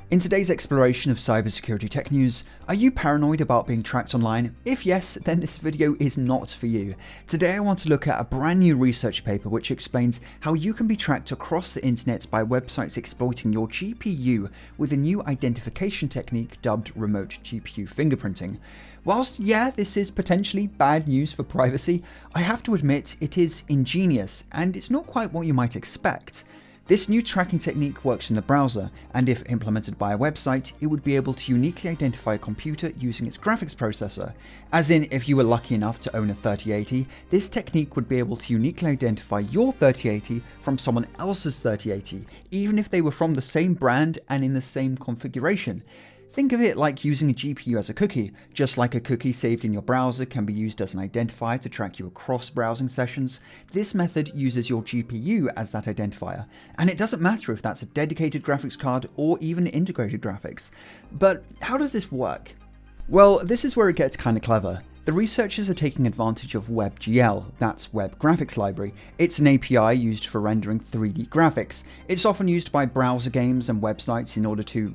In today's exploration of cybersecurity tech news, are you paranoid about being tracked online? If yes, then this video is not for you. Today I want to look at a brand new research paper which explains how you can be tracked across the internet by websites exploiting your GPU with a new identification technique dubbed remote GPU fingerprinting. Whilst this is potentially bad news for privacy, I have to admit it is ingenious and it's not quite what you might expect. This new tracking technique works in the browser, and if implemented by a website, it would be able to uniquely identify a computer using its graphics processor. As in, if you were lucky enough to own a 3080, this technique would be able to uniquely identify your 3080 from someone else's 3080, even if they were from the same brand and in the same configuration. Think of it like using a GPU as a cookie. Just like a cookie saved in your browser can be used as an identifier to track you across browsing sessions, this method uses your GPU as that identifier. And it doesn't matter if that's a dedicated graphics card or even integrated graphics. But how does this work? Well, this is where it gets kind of clever. The researchers are taking advantage of WebGL, that's Web Graphics Library. It's an API used for rendering 3D graphics. It's often used by browser games and websites in order to,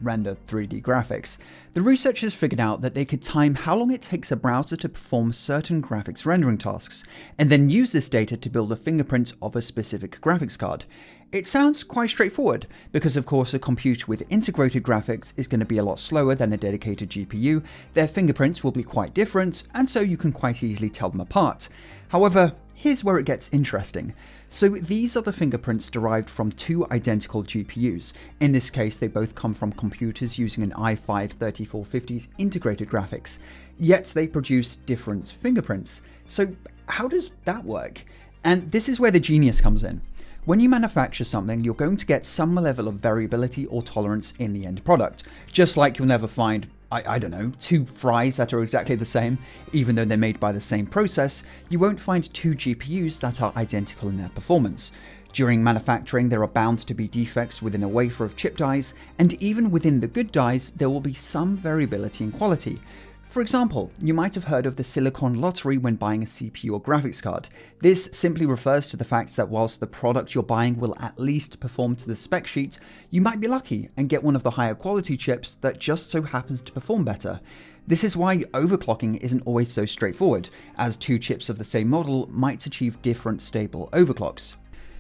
render 3D graphics. The researchers figured out that they could time how long it takes a browser to perform certain graphics rendering tasks, and then use this data to build a fingerprint of a specific graphics card. It sounds quite straightforward, because of course a computer with integrated graphics is going to be a lot slower than a dedicated GPU, their fingerprints will be quite different, and so you can quite easily tell them apart. However, here's where it gets interesting. So these are the fingerprints derived from two identical GPUs. In this case, they both come from computers using an i5-3450's integrated graphics, yet they produce different fingerprints. So how does that work? And this is where the genius comes in. When you manufacture something, you're going to get some level of variability or tolerance in the end product. Just like you'll never find, I don't know, two fries that are exactly the same, even though they're made by the same process, you won't find two GPUs that are identical in their performance. During manufacturing, there are bound to be defects within a wafer of chip dies, and even within the good dies, there will be some variability in quality. For example, you might have heard of the silicon lottery when buying a CPU or graphics card. This simply refers to the fact that whilst the product you're buying will at least perform to the spec sheet, you might be lucky and get one of the higher quality chips that just so happens to perform better. This is why overclocking isn't always so straightforward, as two chips of the same model might achieve different stable overclocks.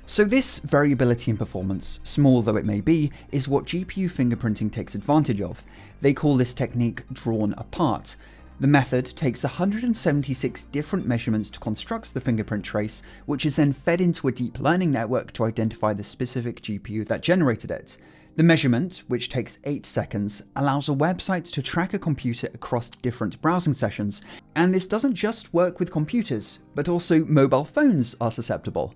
So this variability in performance, small though it may be, is what GPU fingerprinting takes advantage of. They call this technique drawn apart. The method takes 176 different measurements to construct the fingerprint trace, which is then fed into a deep learning network to identify the specific GPU that generated it. The measurement, which takes 8 seconds, allows a website to track a computer across different browsing sessions, and this doesn't just work with computers, but also mobile phones are susceptible.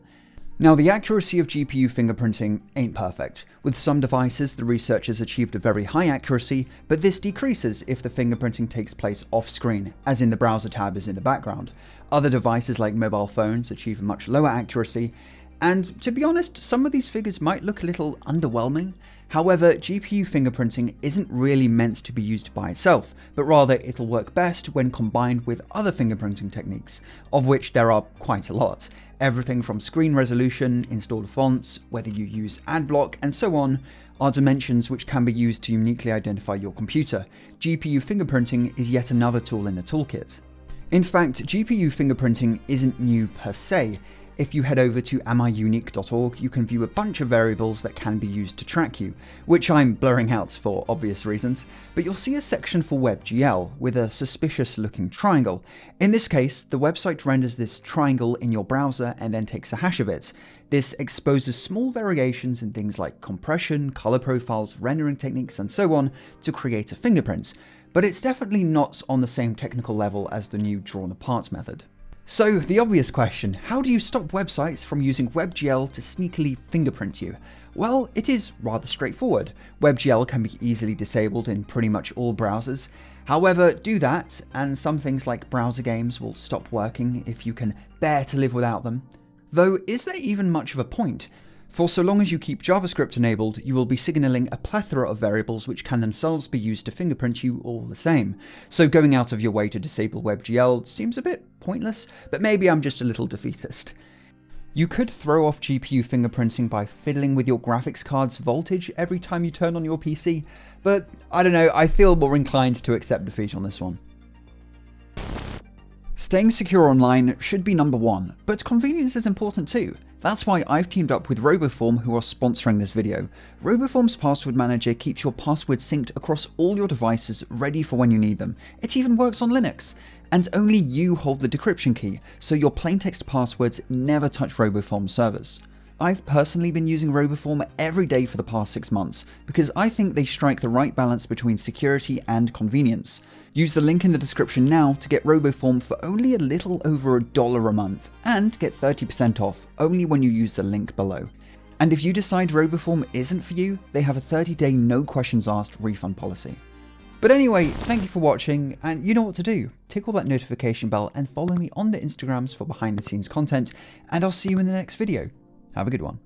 Now, the accuracy of GPU fingerprinting ain't perfect. With some devices, the researchers achieved a very high accuracy, but this decreases if the fingerprinting takes place off-screen, as in the browser tab is in the background. Other devices like mobile phones achieve a much lower accuracy, and to be honest, some of these figures might look a little underwhelming. However, GPU fingerprinting isn't really meant to be used by itself, but rather it'll work best when combined with other fingerprinting techniques, of which there are quite a lot. Everything from screen resolution, installed fonts, whether you use adblock, and so on, are dimensions which can be used to uniquely identify your computer. GPU fingerprinting is yet another tool in the toolkit. In fact, GPU fingerprinting isn't new per se. If you head over to amiunique.org, you can view a bunch of variables that can be used to track you, which I'm blurring out for obvious reasons, but you'll see a section for WebGL with a suspicious looking triangle. In this case, the website renders this triangle in your browser and then takes a hash of it. This exposes small variations in things like compression, color profiles, rendering techniques, and so on to create a fingerprint, but it's definitely not on the same technical level as the new drawn apart method. So, the obvious question, how do you stop websites from using WebGL to sneakily fingerprint you? Well, it is rather straightforward. WebGL can be easily disabled in pretty much all browsers. However, do that, and some things like browser games will stop working if you can bear to live without them. Though, is there even much of a point? For so long as you keep JavaScript enabled, you will be signaling a plethora of variables which can themselves be used to fingerprint you all the same. So going out of your way to disable WebGL seems a bit pointless, but maybe I'm just a little defeatist. You could throw off GPU fingerprinting by fiddling with your graphics card's voltage every time you turn on your PC, but I don't know, I feel more inclined to accept defeat on this one. Staying secure online should be number one, but convenience is important too. That's why I've teamed up with RoboForm, who are sponsoring this video. RoboForm's password manager keeps your passwords synced across all your devices, ready for when you need them. It even works on Linux. And only you hold the decryption key, so your plaintext passwords never touch RoboForm's servers. I've personally been using RoboForm every day for the past 6 months, because I think they strike the right balance between security and convenience. Use the link in the description now to get RoboForm for only a little over $1 a month, and get 30% off only when you use the link below. And if you decide RoboForm isn't for you, they have a 30-day no questions asked refund policy. But anyway, thank you for watching, and you know what to do. Tickle that notification bell and follow me on the Instagrams for behind the scenes content, and I'll see you in the next video. Have a good one.